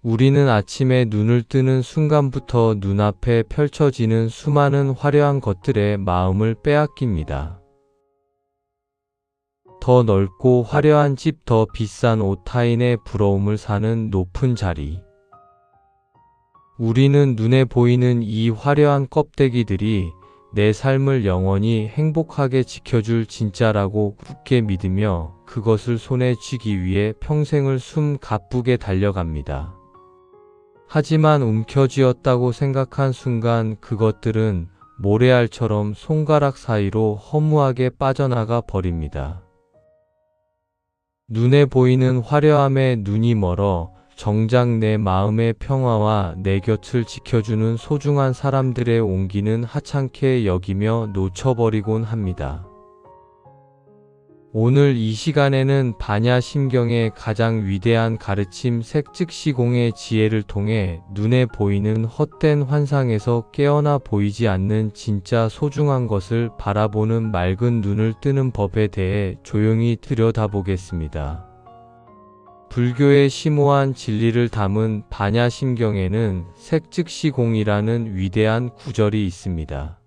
우리는 아침에 눈을 뜨는 순간부터 눈앞에 펼쳐지는 수많은 화려한 것들에 마음을 빼앗깁니다. 더 넓고 화려한 집, 더 비싼 옷, 타인의 부러움을 사는 높은 자리. 우리는 눈에 보이는 이 화려한 껍데기들이 내 삶을 영원히 행복하게 지켜줄 진짜라고 굳게 믿으며 그것을 손에 쥐기 위해 평생을 숨 가쁘게 달려갑니다. 하지만 움켜쥐었다고 생각한 순간 그것들은 모래알처럼 손가락 사이로 허무하게 빠져나가 버립니다. 눈에 보이는 화려함에 눈이 멀어 정작 내 마음의 평화와 내 곁을 지켜주는 소중한 사람들의 온기는 하찮게 여기며 놓쳐버리곤 합니다. 오늘 이 시간에는 반야심경의 가장 위대한 가르침 색즉시공의 지혜를 통해 눈에 보이는 헛된 환상에서 깨어나 보이지 않는 진짜 소중한 것을 바라보는 맑은 눈을 뜨는 법에 대해 조용히 들여다보겠습니다. 불교의 심오한 진리를 담은 반야심경에는 색즉시공이라는 위대한 구절이 있습니다.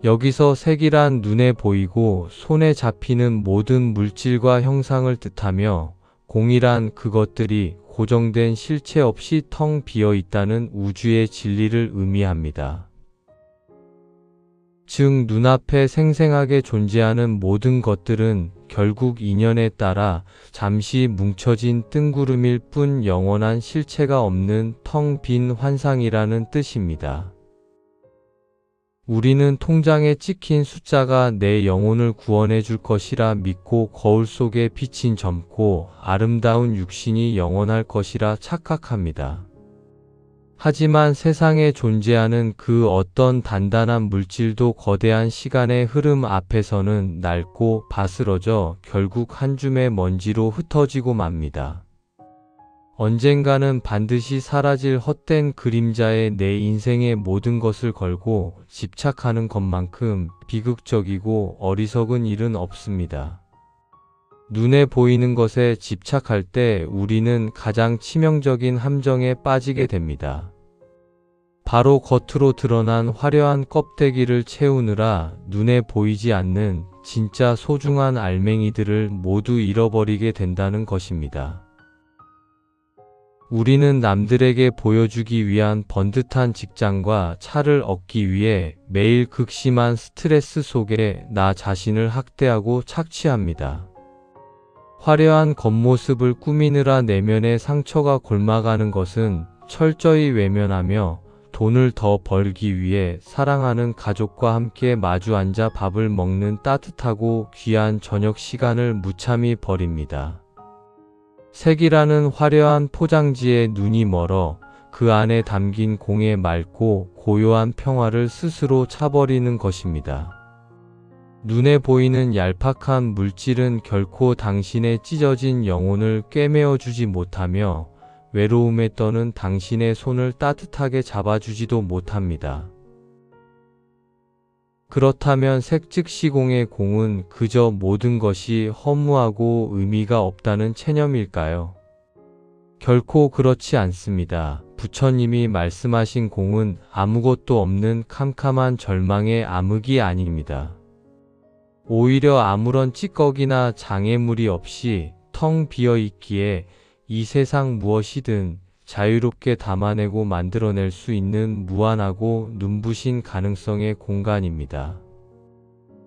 여기서 색이란 눈에 보이고 손에 잡히는 모든 물질과 형상을 뜻하며 공이란 그것들이 고정된 실체 없이 텅 비어 있다는 우주의 진리를 의미합니다. 즉 눈앞에 생생하게 존재하는 모든 것들은 결국 인연에 따라 잠시 뭉쳐진 뜬구름일 뿐 영원한 실체가 없는 텅 빈 환상이라는 뜻입니다. 우리는 통장에 찍힌 숫자가 내 영혼을 구원해 줄 것이라 믿고 거울 속에 비친 젊고 아름다운 육신이 영원할 것이라 착각합니다. 하지만 세상에 존재하는 그 어떤 단단한 물질도 거대한 시간의 흐름 앞에서는 낡고 바스러져 결국 한 줌의 먼지로 흩어지고 맙니다. 언젠가는 반드시 사라질 헛된 그림자에 내 인생의 모든 것을 걸고 집착하는 것만큼 비극적이고 어리석은 일은 없습니다. 눈에 보이는 것에 집착할 때 우리는 가장 치명적인 함정에 빠지게 됩니다. 바로 겉으로 드러난 화려한 껍데기를 채우느라 눈에 보이지 않는 진짜 소중한 알맹이들을 모두 잃어버리게 된다는 것입니다. 우리는 남들에게 보여주기 위한 번듯한 직장과 차를 얻기 위해 매일 극심한 스트레스 속에 나 자신을 학대하고 착취합니다. 화려한 겉모습을 꾸미느라 내면의 상처가 곪아가는 것은 철저히 외면하며 돈을 더 벌기 위해 사랑하는 가족과 함께 마주 앉아 밥을 먹는 따뜻하고 귀한 저녁 시간을 무참히 버립니다. 색이라는 화려한 포장지에 눈이 멀어 그 안에 담긴 공의 맑고 고요한 평화를 스스로 차버리는 것입니다. 눈에 보이는 얄팍한 물질은 결코 당신의 찢어진 영혼을 꿰매어주지 못하며 외로움에 떠는 당신의 손을 따뜻하게 잡아주지도 못합니다. 그렇다면 색즉시공의 공은 그저 모든 것이 허무하고 의미가 없다는 체념일까요? 결코 그렇지 않습니다. 부처님이 말씀하신 공은 아무것도 없는 캄캄한 절망의 암흑이 아닙니다. 오히려 아무런 찌꺼기나 장애물이 없이 텅 비어 있기에 이 세상 무엇이든 자유롭게 담아내고 만들어낼 수 있는 무한하고 눈부신 가능성의 공간입니다.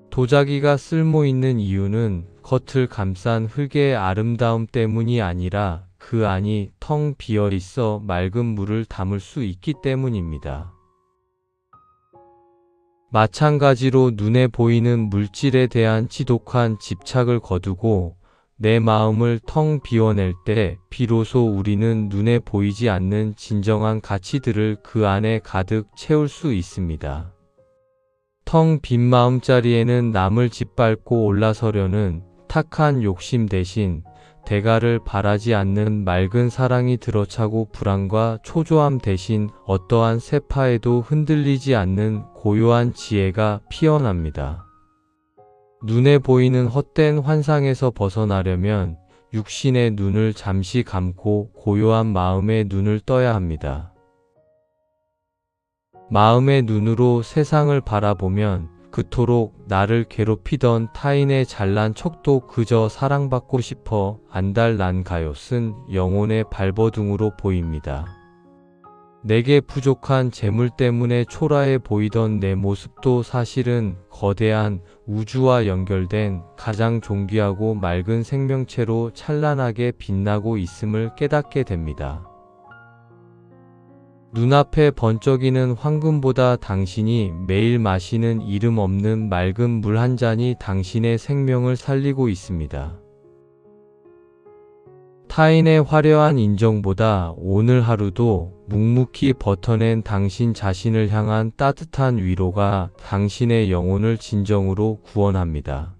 도자기가 쓸모 있는 이유는 겉을 감싼 흙의 아름다움 때문이 아니라 그 안이 텅 비어 있어 맑은 물을 담을 수 있기 때문입니다. 마찬가지로 눈에 보이는 물질에 대한 지독한 집착을 거두고 내 마음을 텅 비워낼 때 비로소 우리는 눈에 보이지 않는 진정한 가치들을 그 안에 가득 채울 수 있습니다. 텅 빈 마음자리에는 남을 짓밟고 올라서려는 탁한 욕심 대신 대가를 바라지 않는 맑은 사랑이 들어차고 불안과 초조함 대신 어떠한 세파에도 흔들리지 않는 고요한 지혜가 피어납니다. 눈에 보이는 헛된 환상에서 벗어나려면 육신의 눈을 잠시 감고 고요한 마음의 눈을 떠야 합니다. 마음의 눈으로 세상을 바라보면 그토록 나를 괴롭히던 타인의 잘난 척도 그저 사랑받고 싶어 안달난가요 쓴 영혼의 발버둥으로 보입니다. 내게 부족한 재물 때문에 초라해 보이던 내 모습도 사실은 거대한 우주와 연결된 가장 존귀하고 맑은 생명체로 찬란하게 빛나고 있음을 깨닫게 됩니다. 눈앞에 번쩍이는 황금보다 당신이 매일 마시는 이름 없는 맑은 물 한 잔이 당신의 생명을 살리고 있습니다. 타인의 화려한 인정보다 오늘 하루도 묵묵히 버텨낸 당신 자신을 향한 따뜻한 위로가 당신의 영혼을 진정으로 구원합니다.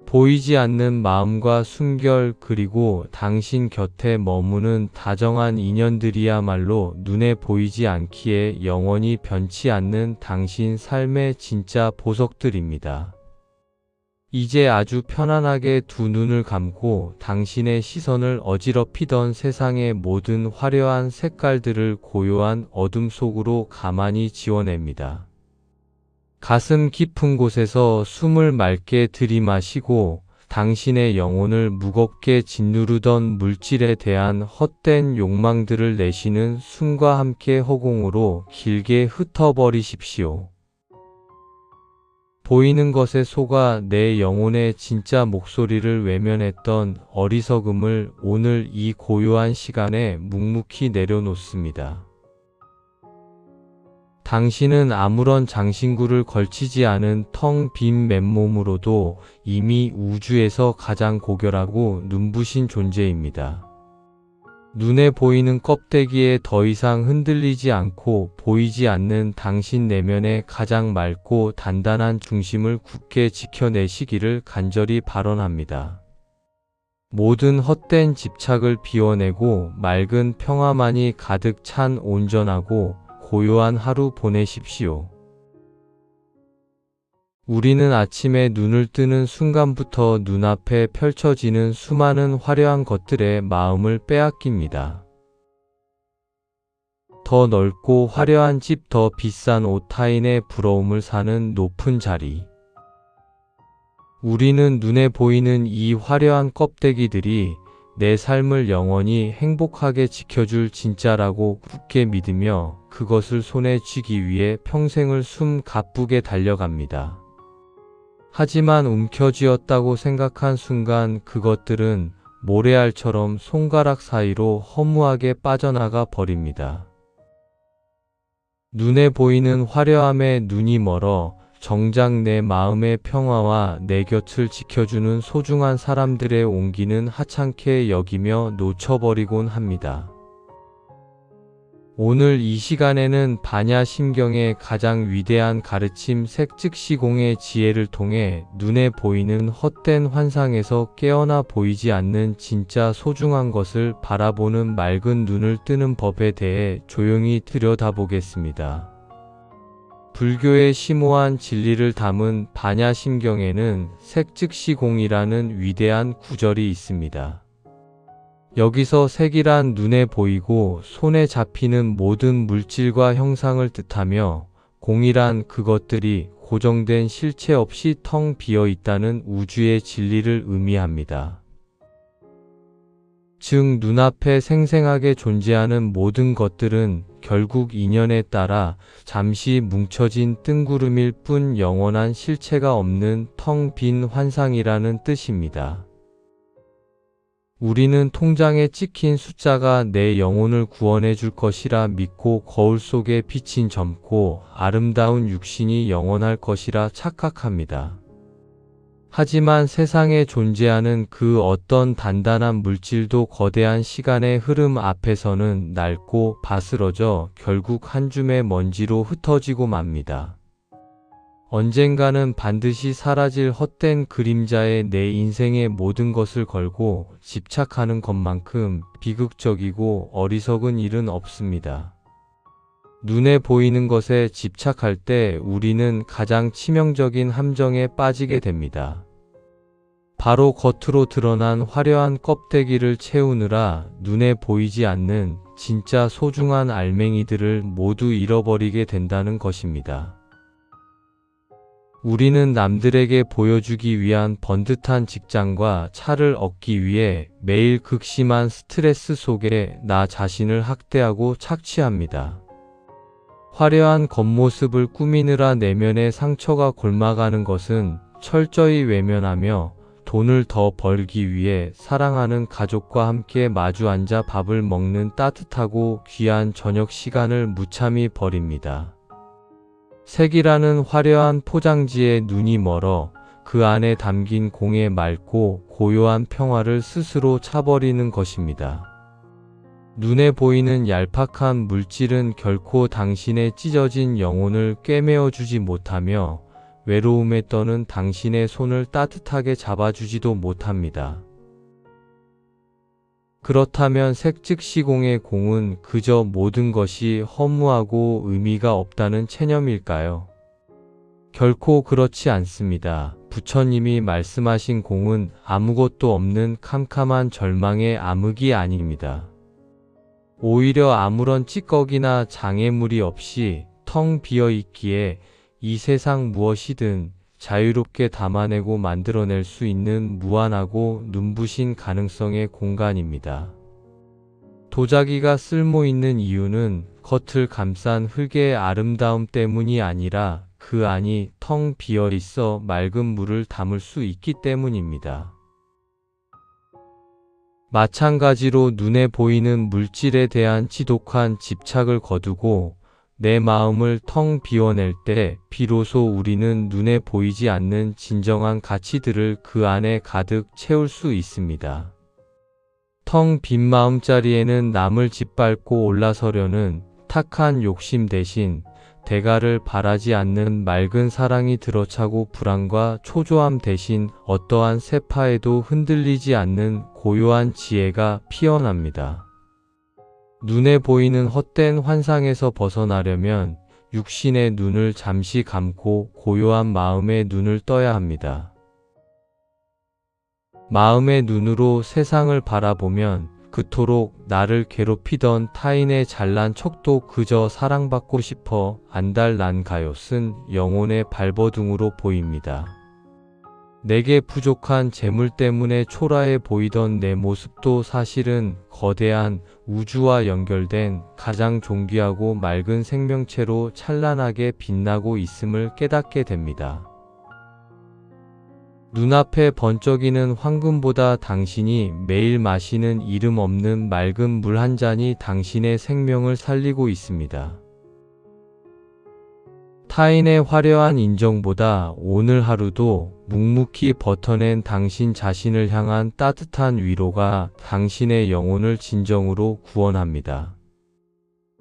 보이지 않는 마음과 순결 그리고 당신 곁에 머무는 다정한 인연들이야말로 눈에 보이지 않기에 영원히 변치 않는 당신 삶의 진짜 보석들입니다. 이제 아주 편안하게 두 눈을 감고 당신의 시선을 어지럽히던 세상의 모든 화려한 색깔들을 고요한 어둠 속으로 가만히 지워냅니다. 가슴 깊은 곳에서 숨을 맑게 들이마시고 당신의 영혼을 무겁게 짓누르던 물질에 대한 헛된 욕망들을 내쉬는 숨과 함께 허공으로 길게 흩어버리십시오. 보이는 것에 속아 내 영혼의 진짜 목소리를 외면했던 어리석음을 오늘 이 고요한 시간에 묵묵히 내려놓습니다. 당신은 아무런 장신구를 걸치지 않은 텅 빈 맨몸으로도 이미 우주에서 가장 고결하고 눈부신 존재입니다. 눈에 보이는 껍데기에 더 이상 흔들리지 않고 보이지 않는 당신 내면의 가장 맑고 단단한 중심을 굳게 지켜내시기를 간절히 발언합니다. 모든 헛된 집착을 비워내고 맑은 평화만이 가득 찬 온전하고 고요한 하루 보내십시오. 우리는 아침에 눈을 뜨는 순간부터 눈앞에 펼쳐지는 수많은 화려한 것들에 마음을 빼앗깁니다. 더 넓고 화려한 집, 더 비싼 옷, 타인의 부러움을 사는 높은 자리. 우리는 눈에 보이는 이 화려한 껍데기들이 내 삶을 영원히 행복하게 지켜줄 진짜라고 굳게 믿으며 그것을 손에 쥐기 위해 평생을 숨 가쁘게 달려갑니다. 하지만 움켜쥐었다고 생각한 순간 그것들은 모래알처럼 손가락 사이로 허무하게 빠져나가 버립니다. 눈에 보이는 화려함에 눈이 멀어 정작 내 마음의 평화와 내 곁을 지켜주는 소중한 사람들의 온기는 하찮게 여기며 놓쳐버리곤 합니다. 오늘 이 시간에는 반야심경의 가장 위대한 가르침 색즉시공의 지혜를 통해 눈에 보이는 헛된 환상에서 깨어나 보이지 않는 진짜 소중한 것을 바라보는 맑은 눈을 뜨는 법에 대해 조용히 들여다보겠습니다. 불교의 심오한 진리를 담은 반야심경에는 색즉시공이라는 위대한 구절이 있습니다. 여기서 색이란 눈에 보이고 손에 잡히는 모든 물질과 형상을 뜻하며 공이란 그것들이 고정된 실체 없이 텅 비어 있다는 우주의 진리를 의미합니다. 즉 눈앞에 생생하게 존재하는 모든 것들은 결국 인연에 따라 잠시 뭉쳐진 뜬구름일 뿐 영원한 실체가 없는 텅 빈 환상이라는 뜻입니다. 우리는 통장에 찍힌 숫자가 내 영혼을 구원해 줄 것이라 믿고 거울 속에 비친 젊고 아름다운 육신이 영원할 것이라 착각합니다. 하지만 세상에 존재하는 그 어떤 단단한 물질도 거대한 시간의 흐름 앞에서는 낡고 바스러져 결국 한 줌의 먼지로 흩어지고 맙니다. 언젠가는 반드시 사라질 헛된 그림자에 내 인생의 모든 것을 걸고 집착하는 것만큼 비극적이고 어리석은 일은 없습니다. 눈에 보이는 것에 집착할 때 우리는 가장 치명적인 함정에 빠지게 됩니다. 바로 겉으로 드러난 화려한 껍데기를 채우느라 눈에 보이지 않는 진짜 소중한 알맹이들을 모두 잃어버리게 된다는 것입니다. 우리는 남들에게 보여주기 위한 번듯한 직장과 차를 얻기 위해 매일 극심한 스트레스 속에 나 자신을 학대하고 착취합니다. 화려한 겉모습을 꾸미느라 내면의 상처가 곪아가는 것은 철저히 외면하며 돈을 더 벌기 위해 사랑하는 가족과 함께 마주 앉아 밥을 먹는 따뜻하고 귀한 저녁 시간을 무참히 버립니다. 색이라는 화려한 포장지에 눈이 멀어 그 안에 담긴 공의 맑고 고요한 평화를 스스로 차버리는 것입니다. 눈에 보이는 얄팍한 물질은 결코 당신의 찢어진 영혼을 꿰매어주지 못하며 외로움에 떠는 당신의 손을 따뜻하게 잡아주지도 못합니다. 그렇다면 색즉 시공의 공은 그저 모든 것이 허무하고 의미가 없다는 체념일까요? 결코 그렇지 않습니다. 부처님이 말씀하신 공은 아무것도 없는 캄캄한 절망의 암흑이 아닙니다. 오히려 아무런 찌꺼기나 장애물이 없이 텅 비어 있기에 이 세상 무엇이든 자유롭게 담아내고 만들어낼 수 있는 무한하고 눈부신 가능성의 공간입니다. 도자기가 쓸모 있는 이유는 겉을 감싼 흙의 아름다움 때문이 아니라 그 안이 텅 비어 있어 맑은 물을 담을 수 있기 때문입니다. 마찬가지로 눈에 보이는 물질에 대한 지독한 집착을 거두고 내 마음을 텅 비워낼 때 비로소 우리는 눈에 보이지 않는 진정한 가치들을 그 안에 가득 채울 수 있습니다. 텅 빈 마음자리에는 남을 짓밟고 올라서려는 탁한 욕심 대신 대가를 바라지 않는 맑은 사랑이 들어차고 불안과 초조함 대신 어떠한 세파에도 흔들리지 않는 고요한 지혜가 피어납니다. 눈에 보이는 헛된 환상에서 벗어나려면 육신의 눈을 잠시 감고 고요한 마음의 눈을 떠야 합니다. 마음의 눈으로 세상을 바라보면 그토록 나를 괴롭히던 타인의 잘난 척도 그저 사랑받고 싶어 안달난가요 쓴 영혼의 발버둥으로 보입니다. 내게 부족한 재물 때문에 초라해 보이던 내 모습도 사실은 거대한 우주와 연결된 가장 존귀하고 맑은 생명체로 찬란하게 빛나고 있음을 깨닫게 됩니다. 눈앞에 번쩍이는 황금보다 당신이 매일 마시는 이름 없는 맑은 물 한 잔이 당신의 생명을 살리고 있습니다. 타인의 화려한 인정보다 오늘 하루도 묵묵히 버텨낸 당신 자신을 향한 따뜻한 위로가 당신의 영혼을 진정으로 구원합니다.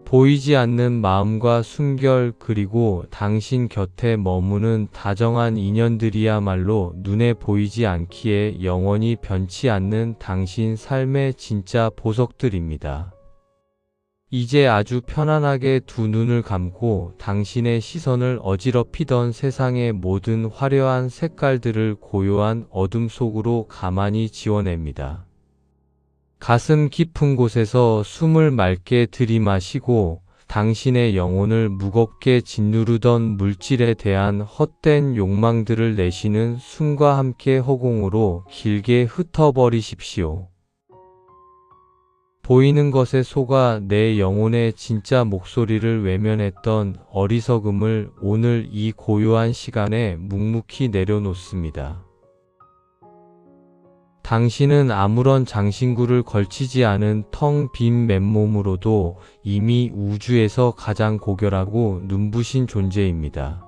보이지 않는 마음과 순결 그리고 당신 곁에 머무는 다정한 인연들이야말로 눈에 보이지 않기에 영원히 변치 않는 당신 삶의 진짜 보석들입니다. 이제 아주 편안하게 두 눈을 감고 당신의 시선을 어지럽히던 세상의 모든 화려한 색깔들을 고요한 어둠 속으로 가만히 지워냅니다. 가슴 깊은 곳에서 숨을 맑게 들이마시고 당신의 영혼을 무겁게 짓누르던 물질에 대한 헛된 욕망들을 내쉬는 숨과 함께 허공으로 길게 흩어버리십시오. 보이는 것에 속아 내 영혼의 진짜 목소리를 외면했던 어리석음을 오늘 이 고요한 시간에 묵묵히 내려놓습니다. 당신은 아무런 장신구를 걸치지 않은 텅 빈 맨몸으로도 이미 우주에서 가장 고결하고 눈부신 존재입니다.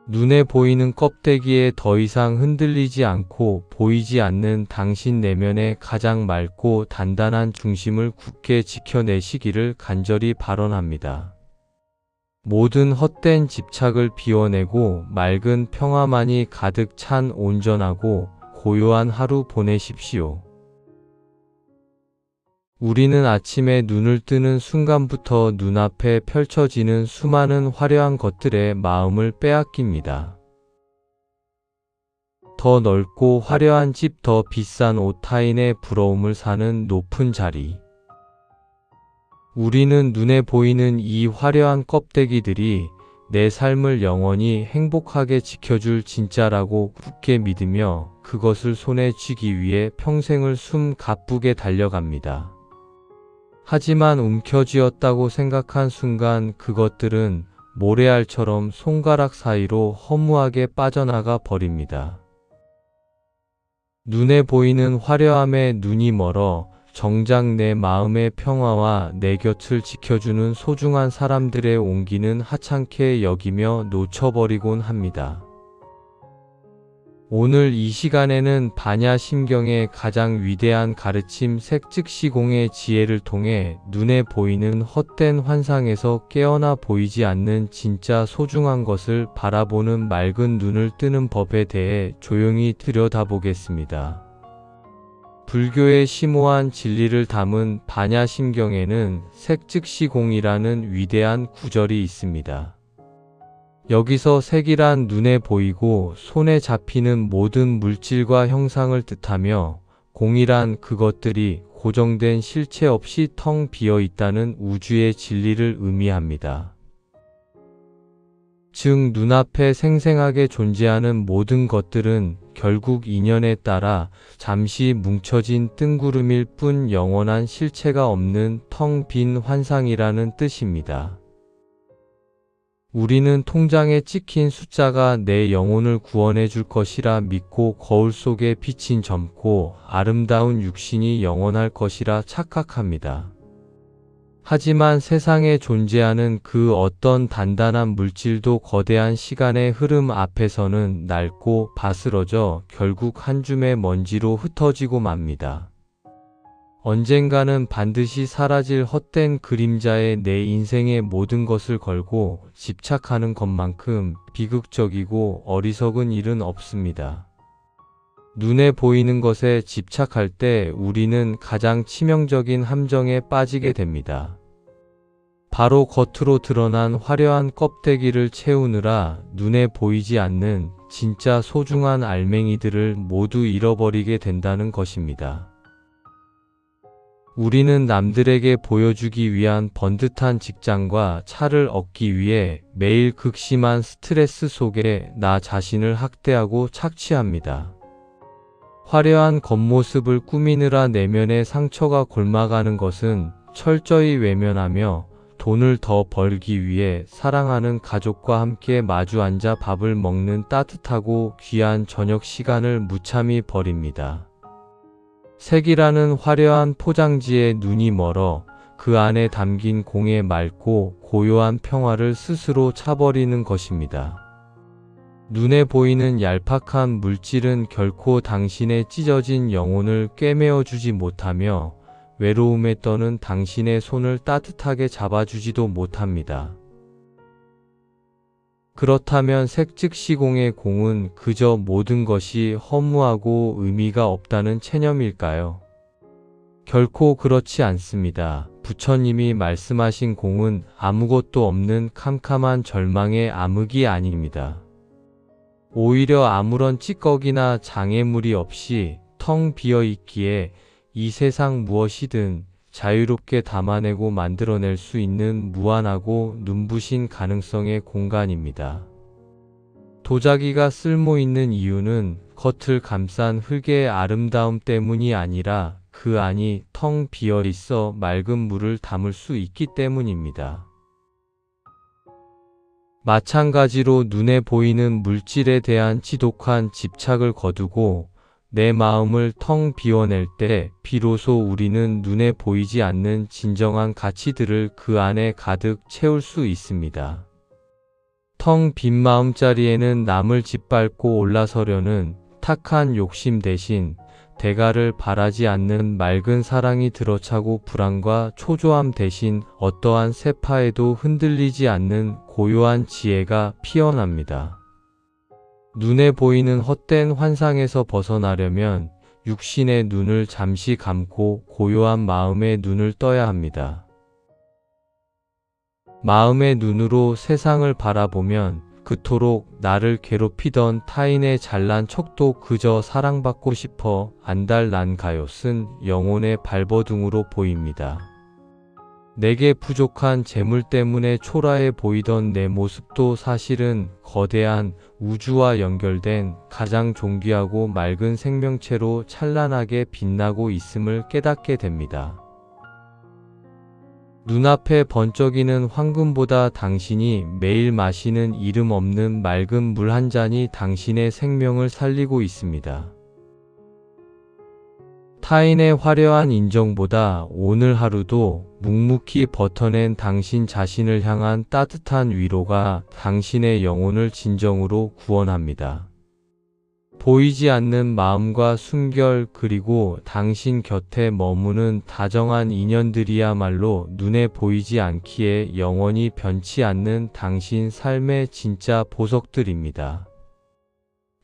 눈에 보이는 껍데기에 더 이상 흔들리지 않고 보이지 않는 당신 내면의 가장 맑고 단단한 중심을 굳게 지켜내시기를 간절히 발언합니다. 모든 헛된 집착을 비워내고 맑은 평화만이 가득 찬 온전하고 고요한 하루 보내십시오. 우리는 아침에 눈을 뜨는 순간부터 눈앞에 펼쳐지는 수많은 화려한 것들에 마음을 빼앗깁니다. 더 넓고 화려한 집, 더 비싼 옷, 타인의 부러움을 사는 높은 자리. 우리는 눈에 보이는 이 화려한 껍데기들이 내 삶을 영원히 행복하게 지켜줄 진짜라고 굳게 믿으며 그것을 손에 쥐기 위해 평생을 숨 가쁘게 달려갑니다. 하지만 움켜쥐었다고 생각한 순간 그것들은 모래알처럼 손가락 사이로 허무하게 빠져나가 버립니다. 눈에 보이는 화려함에 눈이 멀어 정작 내 마음의 평화와 내 곁을 지켜주는 소중한 사람들의 온기는 하찮게 여기며 놓쳐버리곤 합니다. 오늘 이 시간에는 반야심경의 가장 위대한 가르침 색즉시공의 지혜를 통해 눈에 보이는 헛된 환상에서 깨어나 보이지 않는 진짜 소중한 것을 바라보는 맑은 눈을 뜨는 법에 대해 조용히 들여다보겠습니다. 불교의 심오한 진리를 담은 반야심경에는 색즉시공이라는 위대한 구절이 있습니다. 여기서 색이란 눈에 보이고 손에 잡히는 모든 물질과 형상을 뜻하며 공이란 그것들이 고정된 실체 없이 텅 비어 있다는 우주의 진리를 의미합니다. 즉 눈앞에 생생하게 존재하는 모든 것들은 결국 인연에 따라 잠시 뭉쳐진 뜬구름일 뿐 영원한 실체가 없는 텅 빈 환상이라는 뜻입니다. 우리는 통장에 찍힌 숫자가 내 영혼을 구원해 줄 것이라 믿고 거울 속에 비친 젊고 아름다운 육신이 영원할 것이라 착각합니다. 하지만 세상에 존재하는 그 어떤 단단한 물질도 거대한 시간의 흐름 앞에서는 낡고 바스러져 결국 한 줌의 먼지로 흩어지고 맙니다. 언젠가는 반드시 사라질 헛된 그림자에 내 인생의 모든 것을 걸고 집착하는 것만큼 비극적이고 어리석은 일은 없습니다. 눈에 보이는 것에 집착할 때 우리는 가장 치명적인 함정에 빠지게 됩니다. 바로 겉으로 드러난 화려한 껍데기를 채우느라 눈에 보이지 않는 진짜 소중한 알맹이들을 모두 잃어버리게 된다는 것입니다. 우리는 남들에게 보여주기 위한 번듯한 직장과 차를 얻기 위해 매일 극심한 스트레스 속에 나 자신을 학대하고 착취합니다. 화려한 겉모습을 꾸미느라 내면의 상처가 곪아가는 것은 철저히 외면하며 돈을 더 벌기 위해 사랑하는 가족과 함께 마주 앉아 밥을 먹는 따뜻하고 귀한 저녁 시간을 무참히 버립니다. 색이라는 화려한 포장지에 눈이 멀어 그 안에 담긴 공의 맑고 고요한 평화를 스스로 차버리는 것입니다. 눈에 보이는 얄팍한 물질은 결코 당신의 찢어진 영혼을 꿰매어 주지 못하며 외로움에 떠는 당신의 손을 따뜻하게 잡아주지도 못합니다. 그렇다면 색즉시공의 공은 그저 모든 것이 허무하고 의미가 없다는 체념일까요? 결코 그렇지 않습니다. 부처님이 말씀하신 공은 아무것도 없는 캄캄한 절망의 암흑이 아닙니다. 오히려 아무런 찌꺼기나 장애물이 없이 텅 비어 있기에 이 세상 무엇이든 자유롭게 담아내고 만들어낼 수 있는 무한하고 눈부신 가능성의 공간입니다. 도자기가 쓸모 있는 이유는 겉을 감싼 흙의 아름다움 때문이 아니라 그 안이 텅 비어 있어 맑은 물을 담을 수 있기 때문입니다. 마찬가지로 눈에 보이는 물질에 대한 지독한 집착을 거두고 내 마음을 텅 비워낼 때 비로소 우리는 눈에 보이지 않는 진정한 가치들을 그 안에 가득 채울 수 있습니다. 텅 빈 마음자리에는 남을 짓밟고 올라서려는 탁한 욕심 대신 대가를 바라지 않는 맑은 사랑이 들어차고 불안과 초조함 대신 어떠한 세파에도 흔들리지 않는 고요한 지혜가 피어납니다. 눈에 보이는 헛된 환상에서 벗어나려면 육신의 눈을 잠시 감고 고요한 마음의 눈을 떠야 합니다. 마음의 눈으로 세상을 바라보면 그토록 나를 괴롭히던 타인의 잘난 척도 그저 사랑받고 싶어 안달난가요 쓴 영혼의 발버둥으로 보입니다. 내게 부족한 재물 때문에 초라해 보이던 내 모습도 사실은 거대한 우주와 연결된 가장 존귀하고 맑은 생명체로 찬란하게 빛나고 있음을 깨닫게 됩니다. 눈앞에 번쩍이는 황금보다 당신이 매일 마시는 이름 없는 맑은 물 한 잔이 당신의 생명을 살리고 있습니다. 타인의 화려한 인정보다 오늘 하루도 묵묵히 버텨낸 당신 자신을 향한 따뜻한 위로가 당신의 영혼을 진정으로 구원합니다. 보이지 않는 마음과 순결 그리고 당신 곁에 머무는 다정한 인연들이야말로 눈에 보이지 않기에 영원히 변치 않는 당신 삶의 진짜 보석들입니다.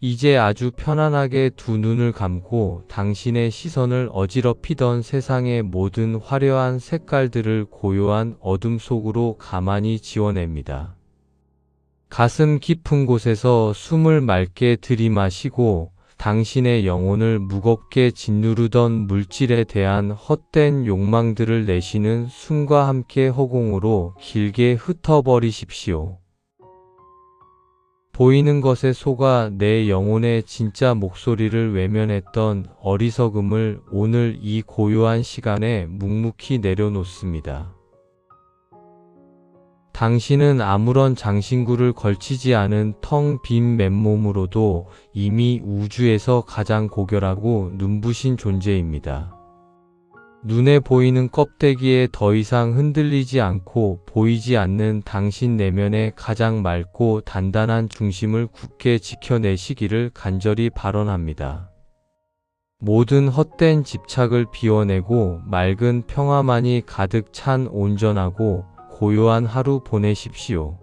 이제 아주 편안하게 두 눈을 감고 당신의 시선을 어지럽히던 세상의 모든 화려한 색깔들을 고요한 어둠 속으로 가만히 지워냅니다. 가슴 깊은 곳에서 숨을 맑게 들이마시고 당신의 영혼을 무겁게 짓누르던 물질에 대한 헛된 욕망들을 내쉬는 숨과 함께 허공으로 길게 흩어버리십시오. 보이는 것에 속아 내 영혼의 진짜 목소리를 외면했던 어리석음을 오늘 이 고요한 시간에 묵묵히 내려놓습니다. 당신은 아무런 장신구를 걸치지 않은 텅 빈 맨몸으로도 이미 우주에서 가장 고결하고 눈부신 존재입니다. 눈에 보이는 껍데기에 더 이상 흔들리지 않고 보이지 않는 당신 내면의 가장 맑고 단단한 중심을 굳게 지켜내시기를 간절히 발언합니다. 모든 헛된 집착을 비워내고 맑은 평화만이 가득 찬 온전하고 고요한 하루 보내십시오.